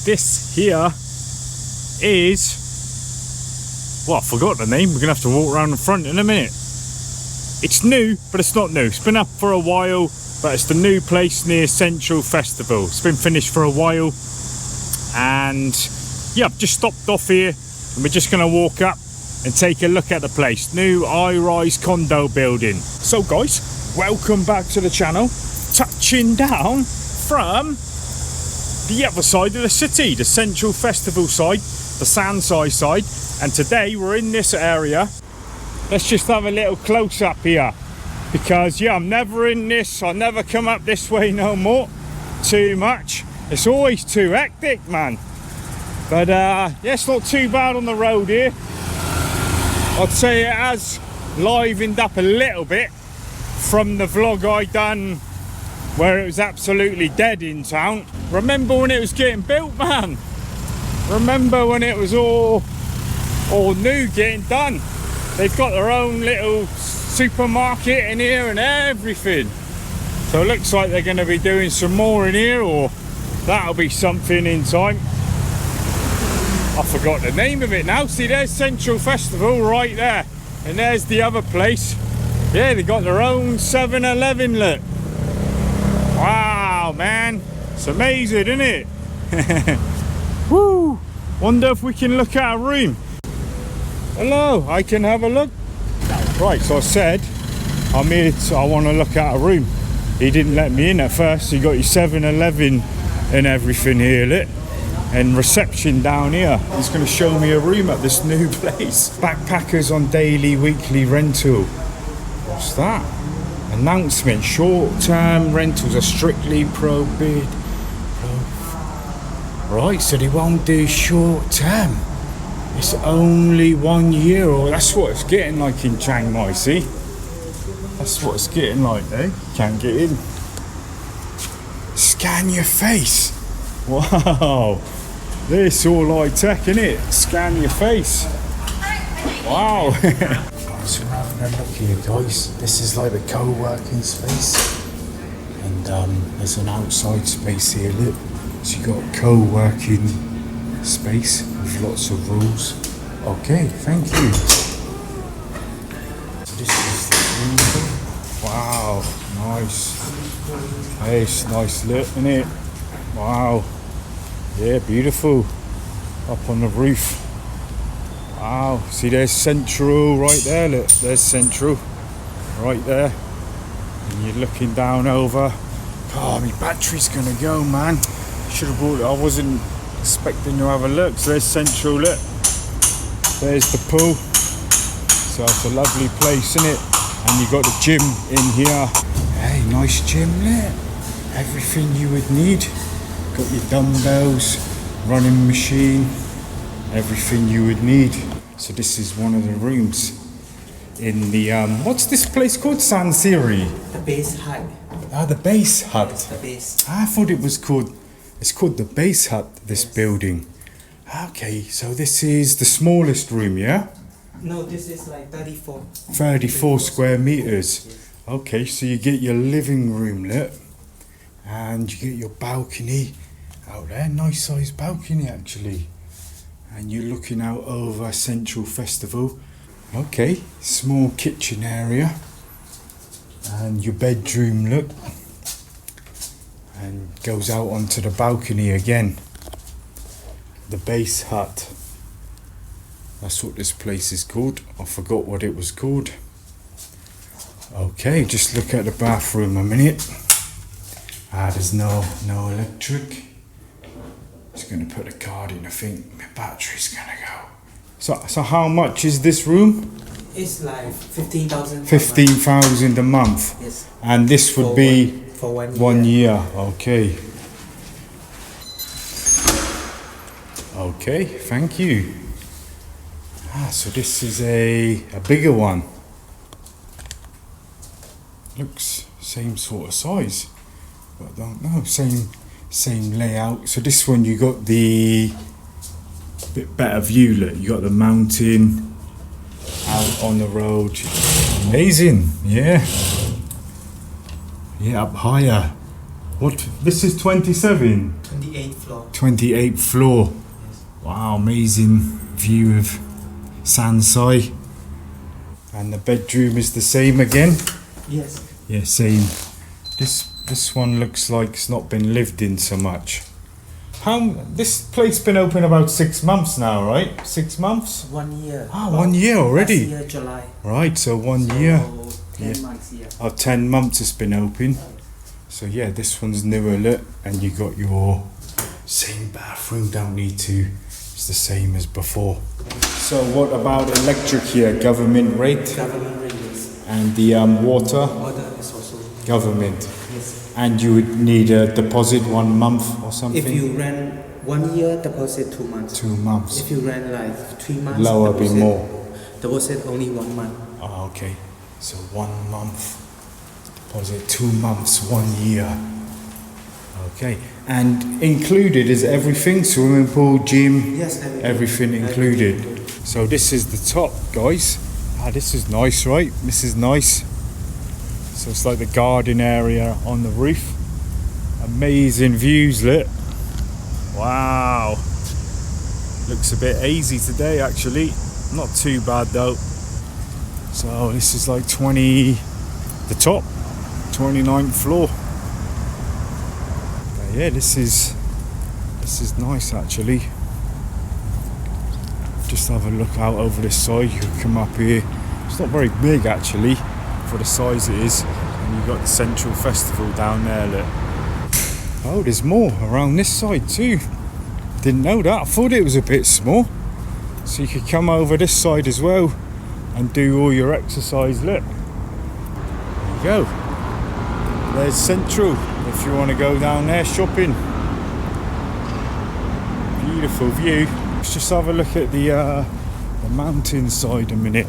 This here is, well, I forgot the name. We're gonna have to walk around the front in a minute. It's new, but it's not new. It's been up for a while, but it's the new place near Central Festival. It's been finished for a while, and yeah, I've just stopped off here and we're just gonna walk up and take a look at the place. New high-rise condo building. So guys, welcome back to the channel. Touching down from the other side of the city, the Central Festival side, the Sandside side, and today we're in this area. Let's just have a little close up here, because yeah, I'm never in this, I never come up this way no more, too much. It's always too hectic, man. But yeah, it's not too bad on the road here. I'd say it has livened up a little bit from the vlog I done where it was absolutely dead in town. Remember when it was getting built, man? Remember when it was all new getting done? They've got their own little supermarket in here and everything. So it looks like they're going to be doing some more in here, or that'll be something in time. I forgot the name of it now. See, there's Central Festival right there, and there's the other place. Yeah, they got their own 7-Eleven, look. Wow, man, it's amazing, isn't it? Woo! Wonder if we can look at a room. Hello, I can have a look. Right, so I said I'm here I want to look at a room. He didn't let me in at first. You got your 7-Eleven and everything here, look. And reception down here. He's going to show me a room at this new place. Backpackers on daily, weekly rental. What's that? Announcement: short-term rentals are strictly prohibited. Right, so they won't do short-term. It's only 1 year, or that's what it's getting like in Chiang Mai. See, that's what it's getting like. Eh? Can't get in. Scan your face. Wow. This all high tech, innit? Scan your face. Wow. So we're having a look here, guys. This is like the co-working space, and there's an outside space here, look. So you got co-working space with lots of rules. Okay, thank you. So this is the room. Wow, nice. Hey, it's nice look, isn't it? Wow. Yeah, beautiful. Up on the roof. Wow, see, there's Central right there, look, there's Central right there, and you're looking down over. Oh, my battery's gonna go, man. Should have brought it. I wasn't expecting to have a look. So there's Central, look, there's the pool. So it's a lovely place, isn't it? And you got the gym in here. Hey, nice gym, look, everything you would need. Got your dumbbells, running machine, everything you would need. So this is one of the rooms in the what's this place called? Sansiri? The BASE Height. Ah, the BASE Hut. Yes, the base. I thought it was called, it's called the BASE Hut, this building. Okay, so this is the smallest room, yeah? No, this is like 34. 34 square meters. Yes. Okay, so you get your living room, look, and you get your balcony out there. Nice size balcony, actually. And you're looking out over Central Festival. Okay, small kitchen area. And your bedroom, look. And goes out onto the balcony again. The BASE Hut. That's what this place is called. I forgot what it was called. Okay, just look at the bathroom a minute. Ah, there's no electric. Just gonna put a card in. I think my battery's gonna go. So how much is this room? It's like 15,000. 15,000 a month. Yes. And this would be for 1 year. 1 year. Okay. Okay, thank you. Ah, so this is a bigger one. Looks same sort of size, but I don't know. Same layout. So this one you got the bit better view. Look, you got the mountain out on the road. Amazing, yeah. Yeah, up higher. What? This is 27? 28th floor. 28th floor. Yes. Wow, amazing view of Sansai. And the bedroom is the same again? Yes. Yeah, same. This one looks like it's not been lived in so much. This place been open about 6 months now, right? 6 months? 1 year. Ah, 1 year already. Last year, July. Right, so 1 year. 10 Yeah. months, yeah. 10 months it's been open. So yeah, this one's newer lit, and you got your same bathroom, don't need to. It's the same as before. So what about electric here? Government rate? Government rate, yes. And the water? Water is also. Government. Yes. And you would need a deposit 1 month or something? If you rent 1 year, deposit 2 months. 2 months. If you rent like 3 months, Lower, be more. Deposit only 1 month. Oh, okay. So 1 month. Deposit 2 months, 1 year. Okay. And included is everything? Swimming pool, gym? Yes, Everything included. So this is the top, guys. This is nice, right? This is nice. So it's like the garden area on the roof. Amazing views, lit. Wow. Looks a bit hazy today, actually. Not too bad though. So this is like the top, 29th floor. But yeah, this is nice actually. Just have a look out over this side. You can come up here. It's not very big actually for the size it is. And you've got the Central Festival down there, look. Oh, there's more around this side too. Didn't know that. I thought it was a bit small. So you could come over this side as well and do all your exercise, look. There you go. There's Central if you want to go down there shopping. Beautiful view. Let's just have a look at the mountain side a minute.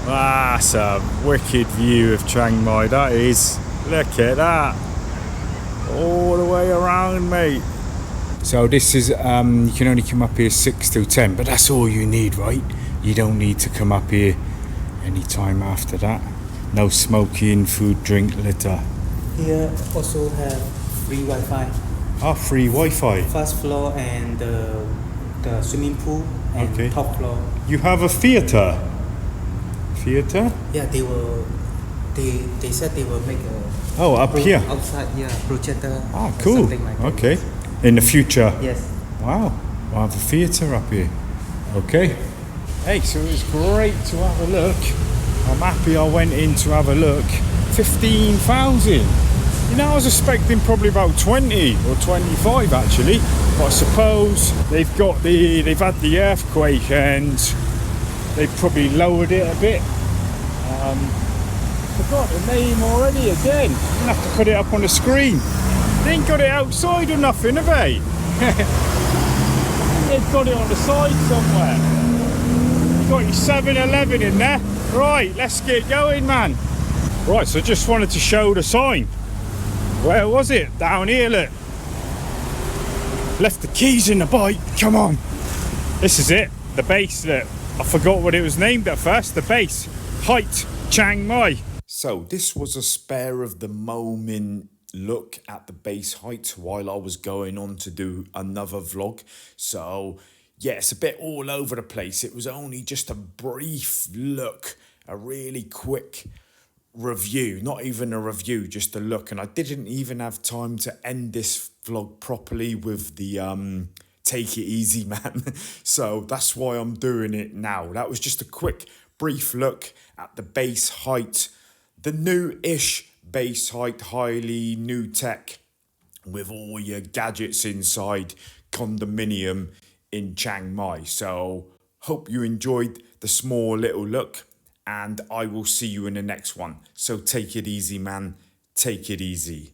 That's a wicked view of Chiang Mai, that is. Look at that. All the way around, mate. So this is, you can only come up here 6 till 10, but that's all you need, right? You don't need to come up here any time after that. No smoking, food, drink, litter. Here also have free Wi-Fi. Ah, free Wi-Fi. First floor and the swimming pool and Okay. top floor. You have a theatre? Theatre? Yeah, they said they will make a Oh, up here. outside, yeah, projector. Ah, or cool. something like that. Okay. In the future? Yes. Wow. We'll have a theatre up here. Okay. Hey, so it was great to have a look. I'm happy I went in to have a look. 15,000. You know, I was expecting probably about 20 or 25 actually. But I suppose they've had the earthquake and they've probably lowered it a bit. Forgot the name already again. I'm gonna have to put it up on the screen. They ain't got it outside or nothing, have they? They've got it on the side somewhere. You've got your 7-Eleven in there. Right, let's get going, man. Right, so just wanted to show the sign. Where was it? Down here, look. Left the keys in the bike. Come on. This is it. The base, look. I forgot what it was named at first. The BASE Height Chiang Mai. So this was a spare of the moment look at the BASE Height while I was going on to do another vlog. So yeah, it's a bit all over the place. It was only just a brief look, a really quick review, not even a review, just a look. And I didn't even have time to end this vlog properly with the take it easy, man. So that's why I'm doing it now. That was just a quick brief look at the BASE Height, the new-ish BASE Height, highly new tech with all your gadgets inside, condominium in Chiang Mai. So hope you enjoyed the small little look, and I will see you in the next one. So take it easy, man. Take it easy.